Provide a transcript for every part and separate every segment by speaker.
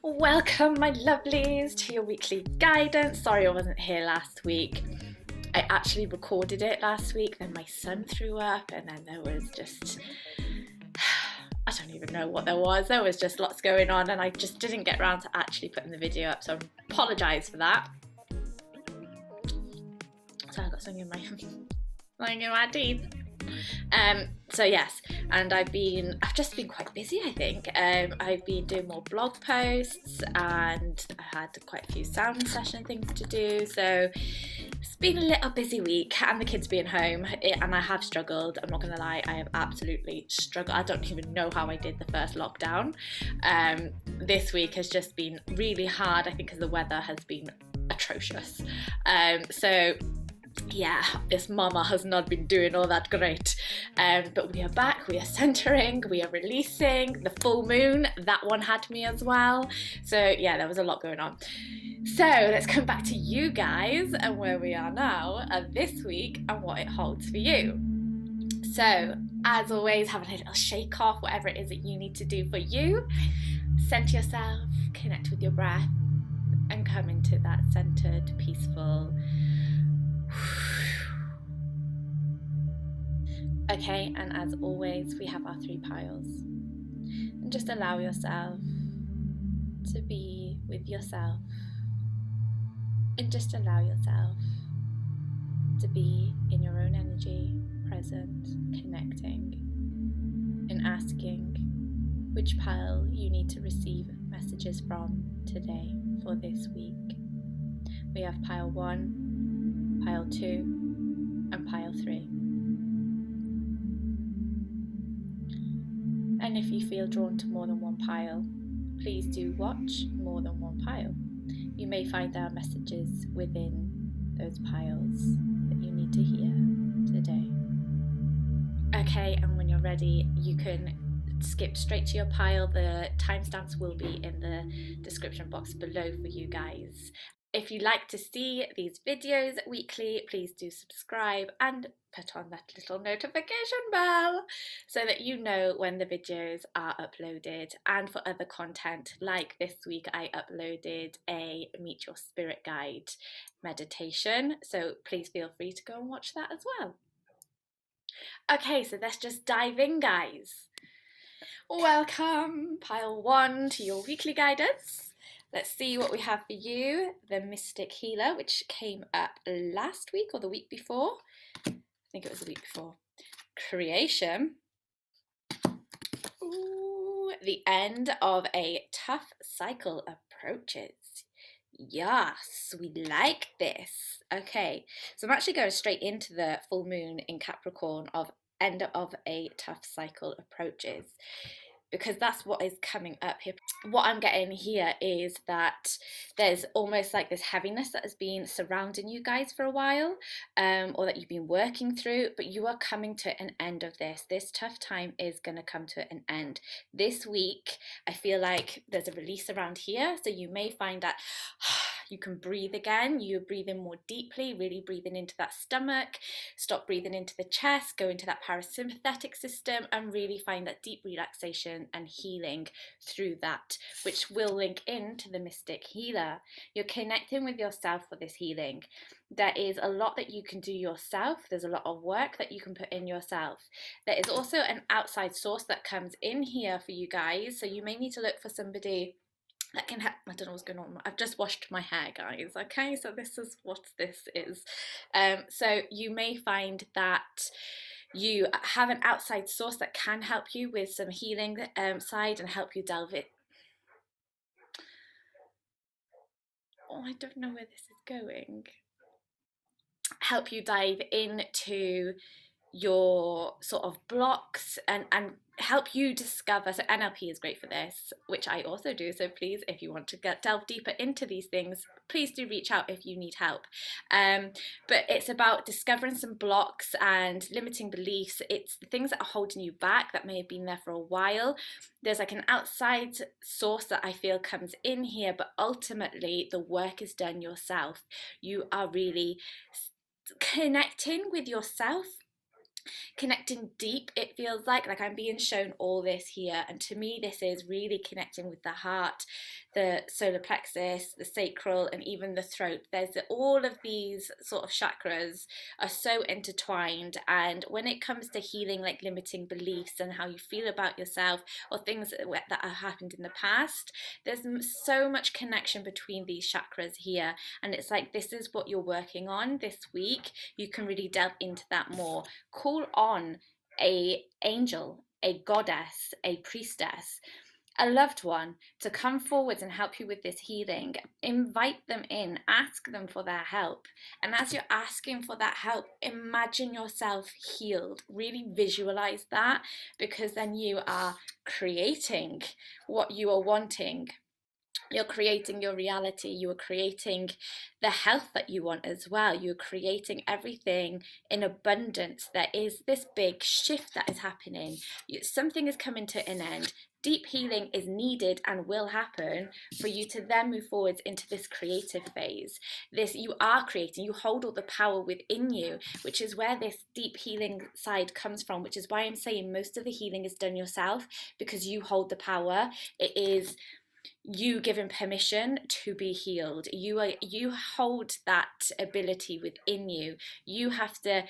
Speaker 1: Welcome, my lovelies, to your weekly guidance. Sorry I wasn't here last week. I actually recorded it last week, then my son threw up, and then there was just, I don't even know what there was. There was just lots going on, and I just didn't get around to actually putting the video up, so I apologise for that. So I got something in my teeth. So yes, and I've just been quite busy, I think. I've been doing more blog posts, and I had quite a few sound session things to do, so it's been a little busy week, and the kids being home, and I have struggled. I'm not gonna lie, I have absolutely struggled. I don't even know how I did the first lockdown. This week has just been really hard, I think, because the weather has been atrocious. So yeah, this mama has not been doing all that great, but we are back, we are centering, we are releasing. The full moon, that one had me as well, so yeah, there was a lot going on. So let's come back to you guys and where we are now this week and what it holds for you. So as always, have a little shake off whatever it is that you need to do for you. Center yourself, connect with your breath, and come into that centered, peaceful. Okay, and as always, we have our 3 piles. And just allow yourself to be with yourself. And just allow yourself to be in your own energy, present, connecting, and asking which pile you need to receive messages from today for this week. We have pile 1, pile 2, and pile 3. And if you feel drawn to more than one pile, please do watch more than one pile. You may find there are messages within those piles that you need to hear today. Okay, and when you're ready, you can skip straight to your pile. The timestamps will be in the description box below for you guys. If you like to see these videos weekly, please do subscribe and put on that little notification bell so that you know when the videos are uploaded. And for other content, like this week I uploaded a Meet Your Spirit Guide meditation, so please feel free to go and watch that as well. Okay, so let's just dive in, guys. Welcome, pile 1, to your weekly guidance. Let's see what we have for you. The Mystic Healer, which came up last week or the week before. I think it was the week before. Creation. Ooh, the end of a tough cycle approaches. Yes, we like this. Okay, so I'm actually going straight into the full moon in Capricorn of end of a tough cycle approaches, because that's what is coming up here. What I'm getting here is that there's almost like this heaviness that has been surrounding you guys for a while, or that you've been working through, but you are coming to an end of this. This tough time is going to come to an end. This week, I feel like there's a release around here, so you may find that you can breathe again. You're breathing more deeply, really breathing into that stomach, stop breathing into the chest, go into that parasympathetic system and really find that deep relaxation and healing through that, which will link into the Mystic Healer. You're connecting with yourself for this healing. There is a lot that you can do yourself. There's a lot of work that you can put in yourself. There is also an outside source that comes in here for you guys, so you may need to look for somebody that can help. I don't know what's going on. I've just washed my hair, guys. Okay, so this is what this is. So you may find that you have an outside source that can help you with some healing side and help you delve it. Oh, I don't know where this is going. Help you dive into your sort of blocks and help you discover. So NLP is great for this, which I also do, so please, if you want to delve deeper into these things, please do reach out if you need help. But it's about discovering some blocks and limiting beliefs. It's the things that are holding you back that may have been there for a while. There's like an outside source that I feel comes in here, but ultimately the work is done yourself. You are really connecting with yourself connecting deep. It feels like I'm being shown all this here, and to me this is really connecting with the heart, the solar plexus, the sacral, and even the throat. There's all of these sort of chakras are so intertwined, and when it comes to healing like limiting beliefs and how you feel about yourself or things that have happened in the past, there's so much connection between these chakras here, and it's like this is what you're working on this week. You can really delve into that more. Call on a angel, a goddess, a priestess, a loved one to come forward and help you with this healing. Invite them in, ask them for their help. And as you're asking for that help, imagine yourself healed. Really visualize that, because then you are creating what you are wanting. You're creating your reality. You are creating the health that you want as well. You're creating everything in abundance. There is this big shift that is happening. Something is coming to an end. Deep healing is needed and will happen for you to then move forwards into this creative phase. This, you are creating, you hold all the power within you, which is where this deep healing side comes from, which is why I'm saying most of the healing is done yourself, because you hold the power. It is you given permission to be healed. You hold that ability within you. You have to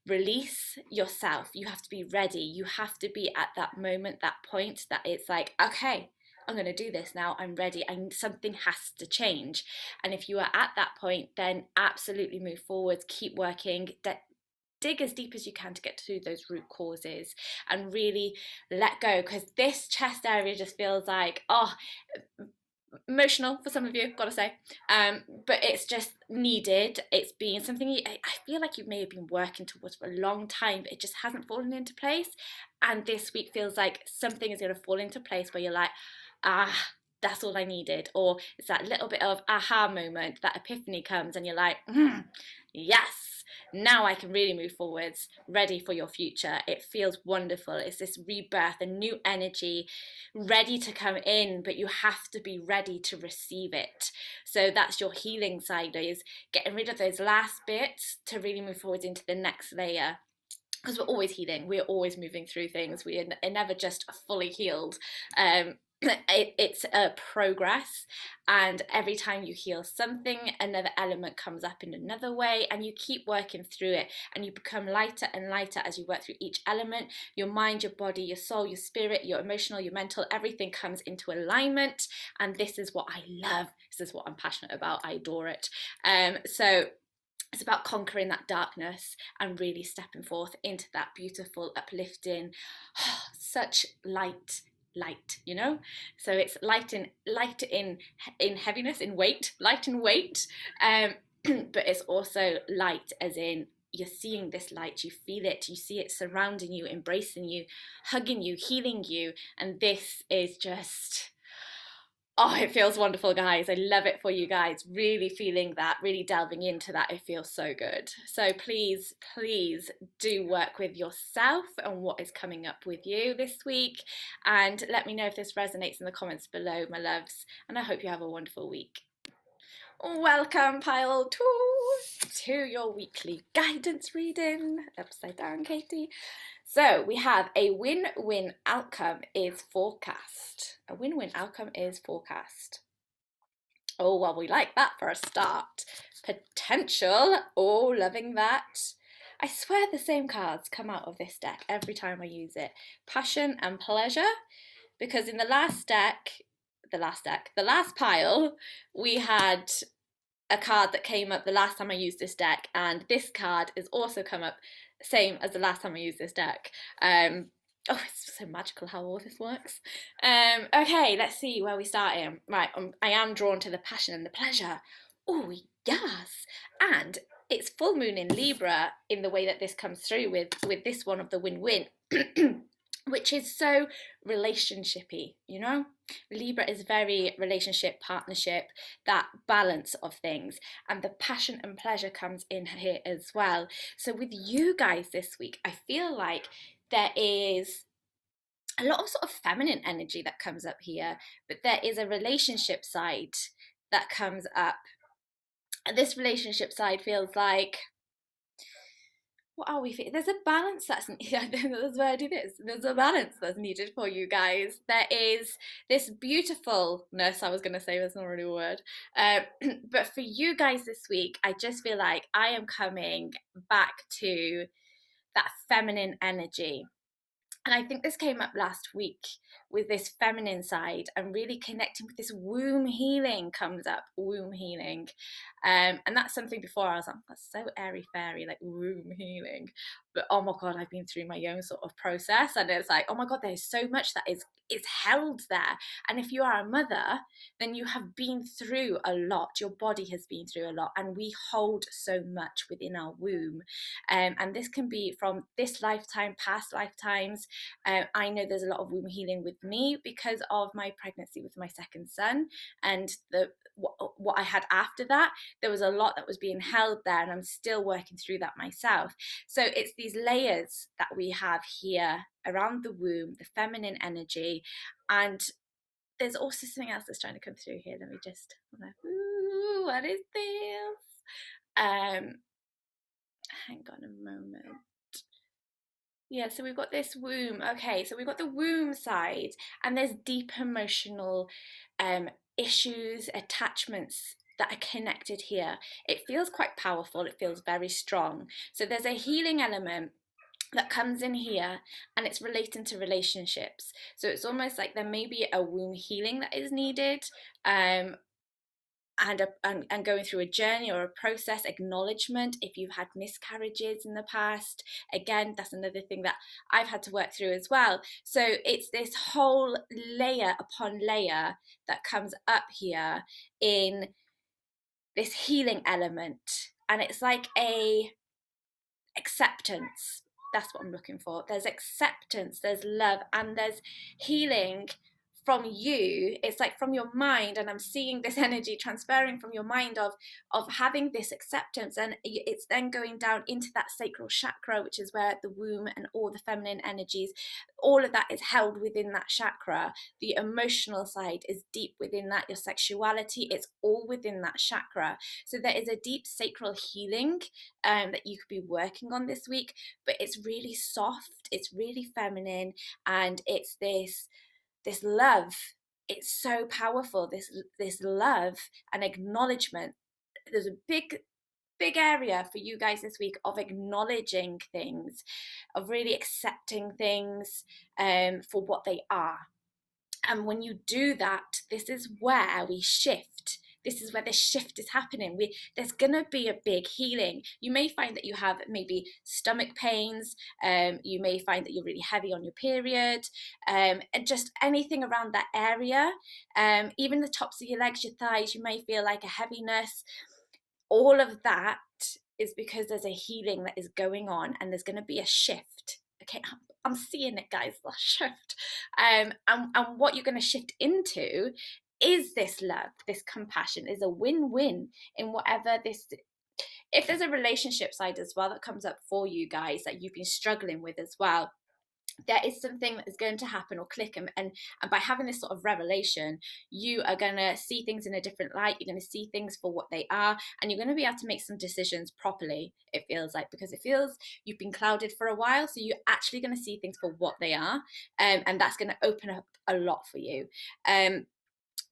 Speaker 1: release yourself. You have to be ready. You have to be at that moment, that point that it's like, okay, I'm going to do this now. I'm ready. And something has to change. And if you are at that point, then absolutely move forward. Keep working. Dig as deep as you can to get to those root causes and really let go, because this chest area just feels like, oh, emotional for some of you, gotta say, but it's just needed. It's been something I feel like you may have been working towards for a long time, but it just hasn't fallen into place, and this week feels like something is going to fall into place where you're like, that's all I needed. Or it's that little bit of aha moment, that epiphany comes and you're like, yes, now I can really move forwards, ready for your future. It feels wonderful. It's this rebirth, a new energy ready to come in, but you have to be ready to receive it. So that's your healing side, is getting rid of those last bits to really move forward into the next layer, because we're always healing, we're always moving through things, we are never just fully healed. It's a progress, and every time you heal something, another element comes up in another way, and you keep working through it, and you become lighter and lighter as you work through each element. Your mind, your body, your soul, your spirit, your emotional, your mental, everything comes into alignment, and this is what I love. This is what I'm passionate about. I adore it. So it's about conquering that darkness and really stepping forth into that beautiful, uplifting, such light, you know. So it's light in heaviness, in weight, light in weight, but it's also light as in you're seeing this light, you feel it, you see it surrounding you, embracing you, hugging you, healing you, and this is just, oh, it feels wonderful, guys. I love it for you guys. Really feeling that, really delving into that. It feels so good. So please, please do work with yourself and what is coming up with you this week. And let me know if this resonates in the comments below, my loves. And I hope you have a wonderful week. Welcome, Pile 2, to your weekly guidance reading. Upside down, Katie. So we have a win-win outcome is forecast. A win-win outcome is forecast. Oh, well, we like that for a start. Potential. Oh, loving that. I swear the same cards come out of this deck every time I use it. Passion and pleasure. Because in the last pile, we had a card that came up the last time I used this deck, and this card is also come up same as the last time I used this deck. Oh, it's so magical how all this works. Okay, let's see where we start in. Right, I am drawn to the passion and the pleasure. Oh, yes. And it's full moon in Libra in the way that this comes through with this one of the win-win. Which is so relationshipy, you know? Libra is very relationship, partnership, that balance of things, and the passion and pleasure comes in here as well. So with you guys this week, I feel like there is a lot of sort of feminine energy that comes up here, but there is a relationship side that comes up. And this relationship side feels like what are we feeling? There's a balance that's yeah, that's why I do this. There's a balance that's needed for you guys. There is this beautifulness, I was going to say, that's not really a word. Uh, but for you guys this week, I just feel like I am coming back to that feminine energy. And I think this came up last week with this feminine side and really connecting with this womb healing comes up, womb healing. And that's something before I was like, that's so airy fairy, like womb healing. But oh my God, I've been through my own sort of process. And it's like, oh my God, there's so much that is held there. And if you are a mother, then you have been through a lot. Your body has been through a lot. And we hold so much within our womb. And this can be from this lifetime, past lifetimes. I know there's a lot of womb healing with me because of my pregnancy with my second son and what I had after that. There was a lot that was being held there, and I'm still working through that myself. So it's these layers that we have here around the womb, the feminine energy, and there's also something else that's trying to come through here. Let me just, ooh, what is this? Hang on a moment. Yeah, so we've got this womb. Okay, so we've got the womb side, and there's deep emotional issues, attachments that are connected here. It feels quite powerful, it feels very strong. So there's a healing element that comes in here, and it's relating to relationships. So it's almost like there may be a womb healing that is needed. And going through a journey or a process, acknowledgement if you've had miscarriages in the past. Again, that's another thing that I've had to work through as well. So it's this whole layer upon layer that comes up here in this healing element, and it's like a acceptance. That's what I'm looking for. There's acceptance, there's love, and there's healing from you. It's like from your mind, and I'm seeing this energy transferring from your mind of having this acceptance, and it's then going down into that sacral chakra, which is where the womb and all the feminine energies, all of that is held within that chakra. The emotional side is deep within that. Your sexuality, it's all within that chakra. So there is a deep sacral healing that you could be working on this week, but it's really soft, it's really feminine, and it's this love. It's so powerful, this love and acknowledgement. There's a big area for you guys this week of acknowledging things, of really accepting things for what they are. And when you do that, this is where we shift. This is where the shift is happening. There's going to be a big healing. You may find that you have maybe stomach pains. You may find that you're really heavy on your period, and just anything around that area. Even the tops of your legs, your thighs, you may feel like a heaviness. All of that is because there's a healing that is going on, and there's going to be a shift. Okay, I'm seeing it, guys, the shift. And what you're going to shift into is this love, this compassion, is a win-win in whatever this. If there's a relationship side as well that comes up for you guys that you've been struggling with as well, there is something that is going to happen or click, and by having this sort of revelation, you are going to see things in a different light. You're going to see things for what they are, and you're going to be able to make some decisions properly, it feels like, because it feels you've been clouded for a while, so you're actually going to see things for what they are, and that's going to open up a lot for you.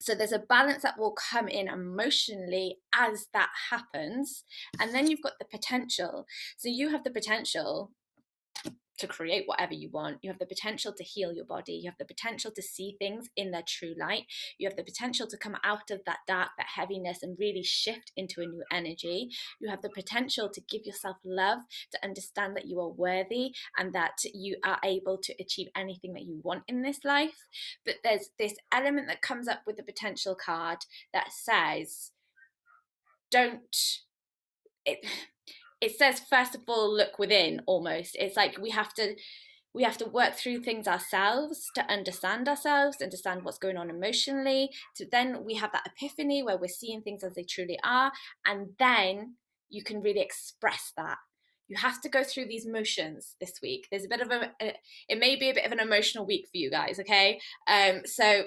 Speaker 1: So there's a balance that will come in emotionally as that happens, and then you've got the potential. So you have the potential to create whatever you want. You have the potential to heal your body. You have the potential to see things in their true light. You have the potential to come out of that dark, that heaviness, and really shift into a new energy. You have the potential to give yourself love, to understand that you are worthy and that you are able to achieve anything that you want in this life. But there's this element that comes up with the potential card that says, don't, it says, first of all, look within. Almost, it's like we have to work through things ourselves to understand ourselves, understand what's going on emotionally, to then we have that epiphany where we're seeing things as they truly are, and then you can really express that. You have to go through these motions this week. There's a bit of it may be a bit of an emotional week for you guys, okay? So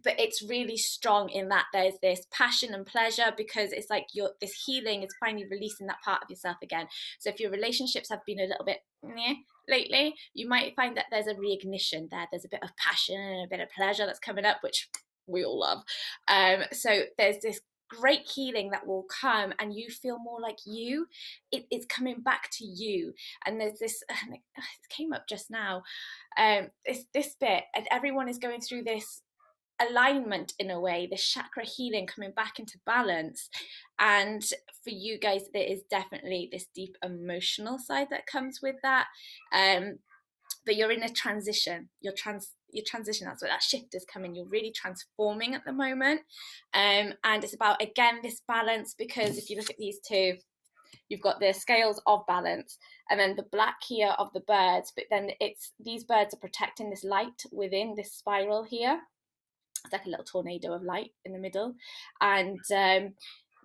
Speaker 1: but it's really strong in that there's this passion and pleasure, because it's like this healing is finally releasing that part of yourself again. So if your relationships have been a little bit meh lately, you might find that there's a reignition there. There's a bit of passion and a bit of pleasure that's coming up, which we all love. So there's this great healing that will come, and you feel more like you. It's coming back to you. And there's this, it came up just now, this bit, and everyone is going through this alignment in a way, the chakra healing, coming back into balance. And for you guys, there is definitely this deep emotional side that comes with that. But you're in a transition. You're transition. That's where that shift is coming. You're really transforming at the moment. And it's about, again, this balance, because if you look at these two, you've got the scales of balance, and then the black here of the birds, but then it's these birds are protecting this light within this spiral here. It's like a little tornado of light in the middle. And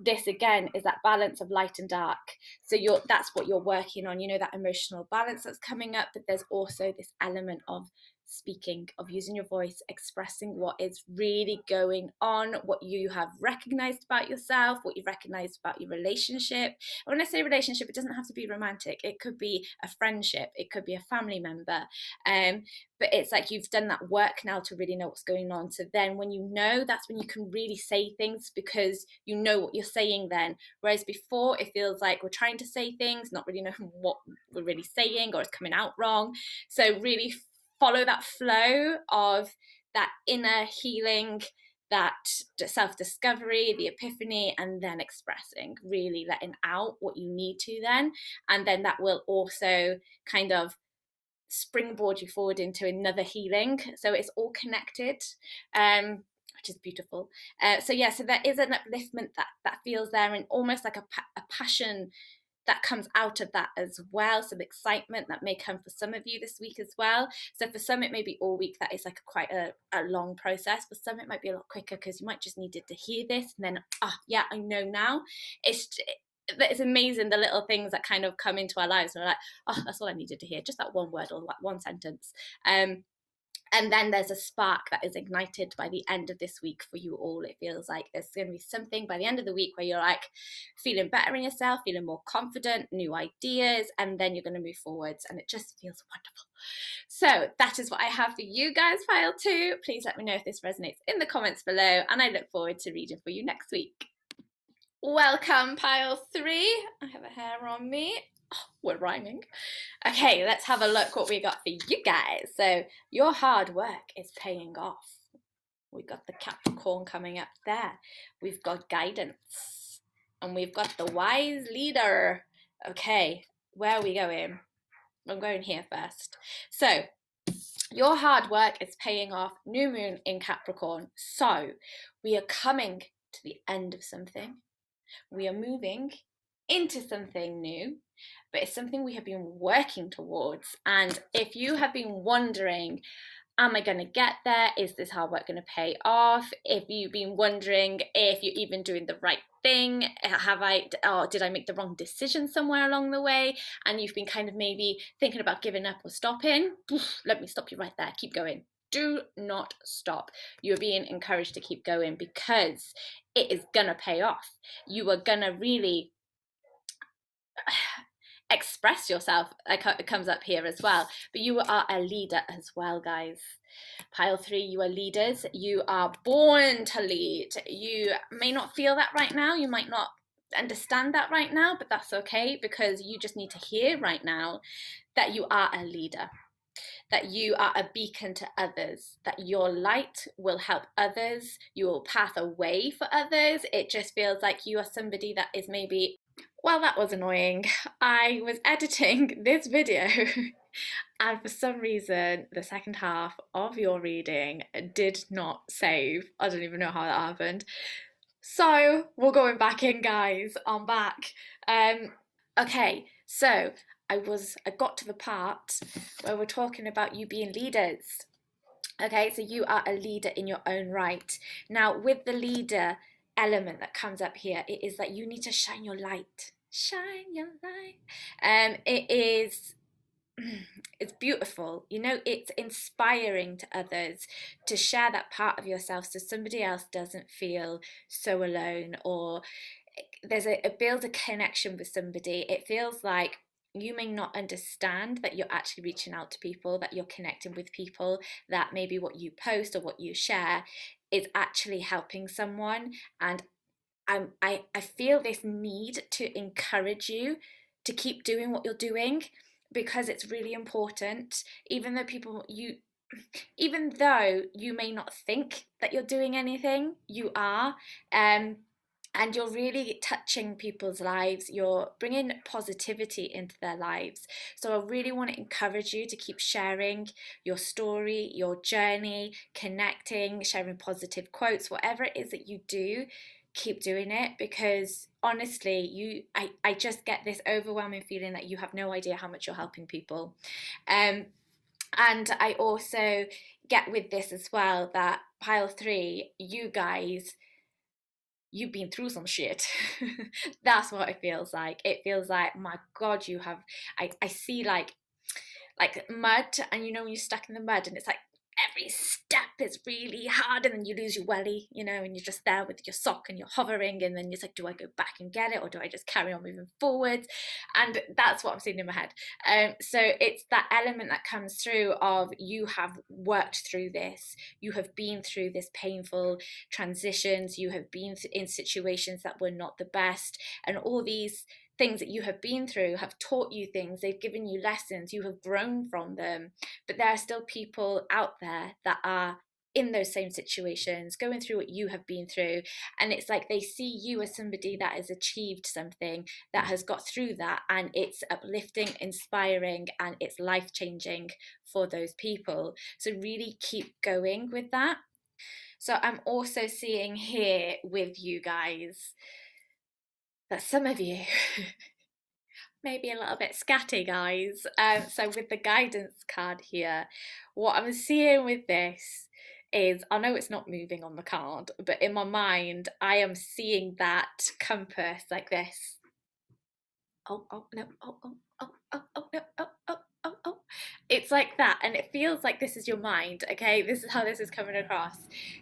Speaker 1: this again is that balance of light and dark. So that's what you're working on, that emotional balance that's coming up. But there's also this element of speaking, of using your voice, expressing what is really going on, what you have recognized about yourself, what you've recognized about your relationship. And when I say relationship, it doesn't have to be romantic. It could be a friendship, it could be a family member. But it's like you've done that work now to really know what's going on. So then when that's when you can really say things, because you know what you're saying then. Whereas before, it feels like we're trying to say things, not really knowing what we're really saying, or it's coming out wrong. So really follow that flow of that inner healing, that self-discovery, the epiphany, and then expressing, really letting out what you need to then. And then that will also kind of springboard you forward into another healing. So it's all connected, which is beautiful. So there is an upliftment that feels there, and almost like a passion that comes out of that as well. Some excitement that may come for some of you this week as well. So for some, it may be all week. That is like quite a long process. For some, it might be a lot quicker, because you might just needed to hear this, and then, I know now. It's amazing, the little things that kind of come into our lives, and we're like, that's all I needed to hear, just that one word or that one sentence. And then there's a spark that is ignited by the end of this week for you all. It feels like there's going to be something by the end of the week where you're like feeling better in yourself, feeling more confident, new ideas, and then you're going to move forwards, and it just feels wonderful. So that is what I have for you guys, pile 2. Please let me know if this resonates in the comments below, and I look forward to reading for you next week. Welcome, pile 3. I have a hair on me. We're rhyming. Okay, let's have a look what we got for you guys. So your hard work is paying off. We've got the Capricorn coming up there. We've got guidance. And we've got the wise leader. Okay, where are we going? I'm going here first. So your hard work is paying off. New moon in Capricorn. So we are coming to the end of something. We are moving into something new, but it's something we have been working towards. And if you have been wondering, am I going to get there? Is this hard work going to pay off? If you've been wondering if you're even doing the right thing, did I make the wrong decision somewhere along the way? And you've been kind of maybe thinking about giving up or stopping, let me stop you right there. Keep going. Do not stop. You're being encouraged to keep going, because it is gonna pay off. You are gonna really express yourself. It comes up here as well, but you are a leader as well, guys. Pile 3, you are leaders. You are born to lead. You may not feel that right now. You might not understand that right now, but that's okay, because you just need to hear right now that you are a leader, that you are a beacon to others, that your light will help others, you will path a way for others. It just feels like you are somebody that is maybe, well, that was annoying. I was editing this video and for some reason the second half of your reading did not save. I don't even know how that happened. So we're going back in, guys. I'm back. Okay, so I got to the part where we're talking about you being leaders. Okay, so you are a leader in your own right. Now, with the leader element that comes up here, it is that you need to shine your light. Shine your light. It is it's beautiful. You know, it's inspiring to others to share that part of yourself so somebody else doesn't feel so alone, or it builds a connection with somebody. It feels like you may not understand that you're actually reaching out to people, that you're connecting with people, that maybe what you post or what you share is actually helping someone. And I feel this need to encourage you to keep doing what you're doing, because it's really important. Even though you may not think that you're doing anything, you are. um and you're really touching people's lives, you're bringing positivity into their lives. So I really want to encourage you to keep sharing your story, your journey, connecting, sharing positive quotes, whatever it is that you do. Keep doing it, because honestly, I just get this overwhelming feeling that you have no idea how much you're helping people. um and I also get with this as well that pile three, you guys, you've been through some shit. That's what it feels like. It feels like, my God, you have. I see like mud, and you know when you're stuck in the mud and it's like every step is really hard, and then you lose your welly, you know, and you're just there with your sock and you're hovering, and then you're like, do I go back and get it, or do I just carry on moving forwards? And that's what I'm seeing in my head. So it's that element that comes through of, you have worked through this, you have been through this painful transitions, you have been in situations that were not the best, and all these things that you have been through have taught you things, they've given you lessons, you have grown from them. But there are still people out there that are in those same situations, going through what you have been through. And it's like they see you as somebody that has achieved something, that has got through that, and it's uplifting, inspiring, and it's life changing for those people. So really keep going with that. So I'm also seeing here with you guys that some of you maybe a little bit scatty, guys. So with the guidance card here, what I'm seeing with this is, I know it's not moving on the card, but in my mind, I am seeing that compass like this. Oh no, oh no, oh. It's like that, and it feels like this is your mind, okay? This is how this is coming across.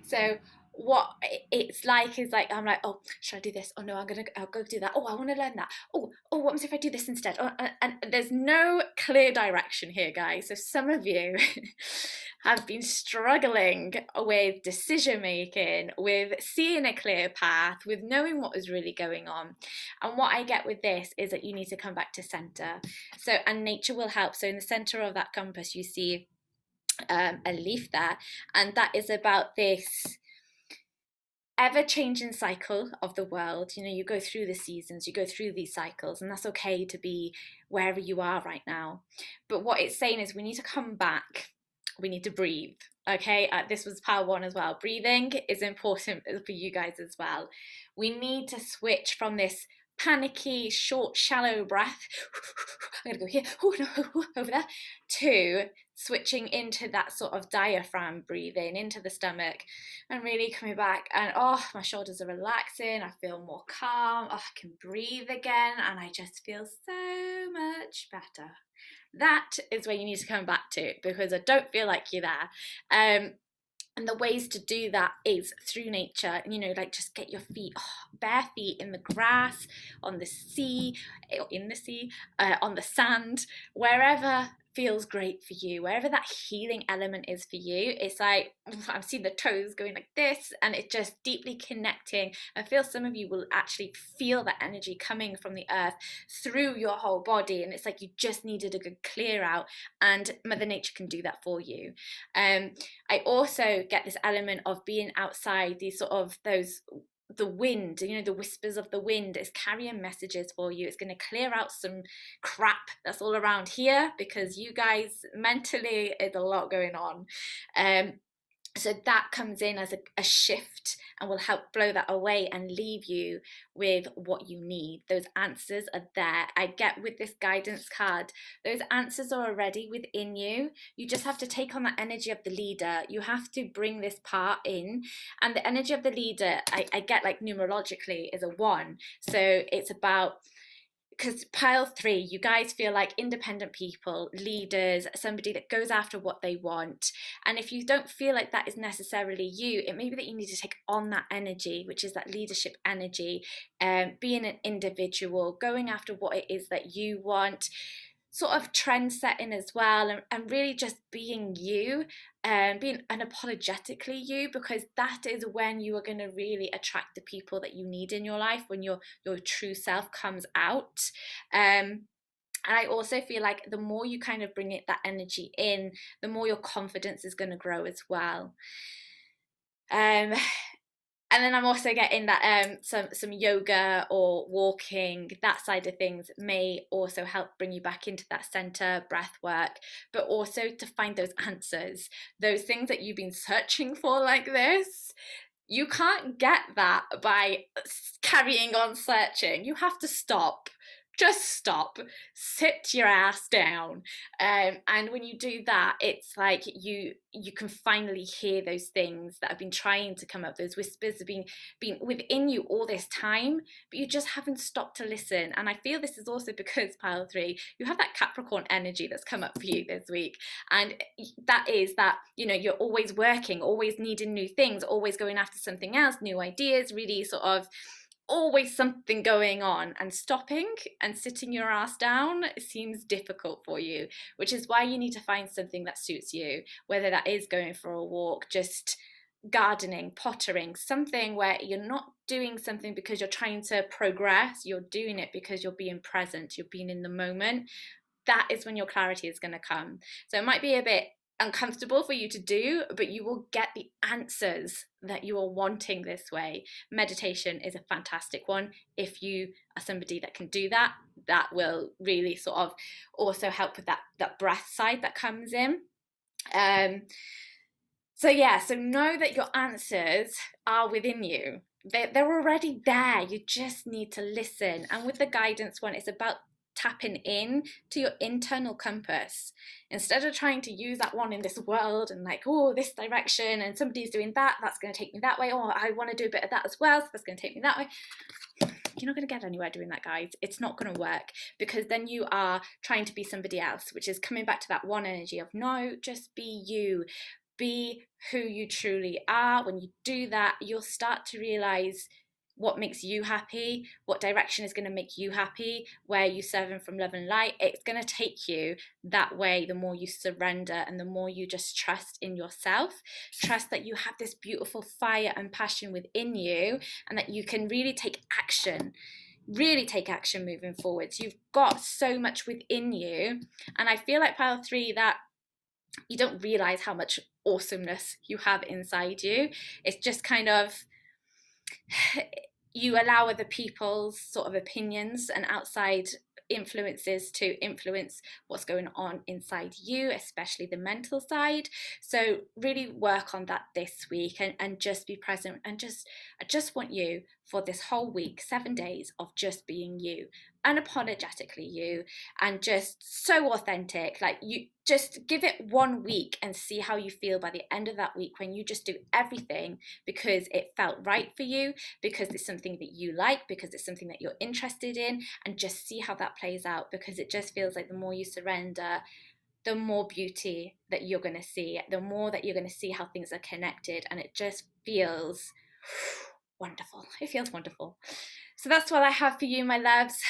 Speaker 1: So what it's like is like, I'm like, oh, should I do this? Oh no, I'll go do that. Oh, I want to learn that. Oh, what if I do this instead? Oh, and there's no clear direction here, guys. So some of you have been struggling with decision making, with seeing a clear path, with knowing what is really going on. And what I get with this is that you need to come back to center. So, and nature will help. So in the center of that compass, you see a leaf there, and that is about this ever-changing cycle of the world. You know, you go through the seasons, you go through these cycles, and that's okay to be wherever you are right now. But what it's saying is, we need to come back, we need to breathe. Okay, this was power one as well. Breathing is important for you guys as well. We need to switch from this panicky, short, shallow breath, I'm gonna go here, oh no, over there, to switching into that sort of diaphragm breathing into the stomach, and really coming back, and oh, my shoulders are relaxing, I feel more calm, oh, I can breathe again, and I just feel so much better. That is where you need to come back to, because I don't feel like you're there. And the ways to do that is through nature. You know, like just get your feet, bare feet in the grass, on the sea, or in the sea, on the sand, wherever feels great for you, wherever that healing element is for you. It's like, I'm seeing the toes going like this, and it's just deeply connecting. I feel some of you will actually feel that energy coming from the earth through your whole body, and it's like you just needed a good clear out, and Mother Nature can do that for you. I also get this element of being outside, these sort of the wind, you know, the whispers of the wind is carrying messages for you. It's going to clear out some crap that's all around here, because you guys, mentally, there's a lot going on. So that comes in as a shift, and will help blow that away and leave you with what you need. Those answers are there. I get with this guidance card, those answers are already within you. You just have to take on that energy of the leader. You have to bring this part in. And the energy of the leader, I get like numerologically, is a 1. So it's about because pile three, you guys feel like independent people, leaders, somebody that goes after what they want. And if you don't feel like that is necessarily you, it may be that you need to take on that energy, which is that leadership energy, being an individual, going after what it is that you want, sort of trend setting as well, and really just being you, and being unapologetically you, because that is when you are going to really attract the people that you need in your life, when your true self comes out. And I also feel like the more you kind of bring it, that energy in, the more your confidence is going to grow as well. And then I'm also getting that some yoga or walking, that side of things may also help bring you back into that center, breath work, but also to find those answers, those things that you've been searching for like this. You can't get that by carrying on searching. You have to stop. Just stop, sit your ass down, and when you do that, it's like you can finally hear those things that have been trying to come up. Those whispers have been within you all this time, but you just haven't stopped to listen. And I feel this is also because, pile three, you have that Capricorn energy that's come up for you this week, and that is that, you know, you're always working, always needing new things, always going after something else, new ideas, really sort of always something going on, and stopping and sitting your ass down seems difficult for you, which is why you need to find something that suits you, whether that is going for a walk, just gardening, pottering, something where you're not doing something because you're trying to progress, you're doing it because you're being present, you're being in the moment. That is when your clarity is going to come. So it might be a bit uncomfortable for you to do, but you will get the answers that you are wanting this way. Meditation is a fantastic one. If you are somebody that can do that, that will really sort of also help with that breath side that comes in. So yeah, so know that your answers are within you. They're already there. You just need to listen. And with the guidance one, it's about tapping in to your internal compass, instead of trying to use that one in this world and like, oh, this direction and somebody's doing that, that's going to take me that way, oh, I want to do a bit of that as well, so that's going to take me that way. You're not going to get anywhere doing that, guys. It's not going to work, because then you are trying to be somebody else, which is coming back to that one energy of no, just be you, be who you truly are. When you do that, you'll start to realize what makes you happy, what direction is going to make you happy, where you serving from love and light. It's going to take you that way the more you surrender and the more you just trust in yourself. Trust that you have this beautiful fire and passion within you, and that you can really take action moving forwards. You've got so much within you, and I feel like pile three, that you don't realize how much awesomeness you have inside you. It's just kind of, you allow other people's sort of opinions and outside influences to influence what's going on inside you, especially the mental side. So really work on that this week, and just be present, and I just want you for this whole week, 7 days of just being you, unapologetically you, and just so authentic. Like, you just give it 1 week and see how you feel by the end of that week, when you just do everything because it felt right for you, because it's something that you like, because it's something that you're interested in, and just see how that plays out, because it just feels like the more you surrender, the more beauty that you're going to see, the more that you're going to see how things are connected, and it just feels wonderful. It feels wonderful. So that's what I have for you, my loves.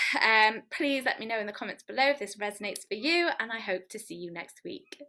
Speaker 1: Please let me know in the comments below if this resonates for you, and I hope to see you next week.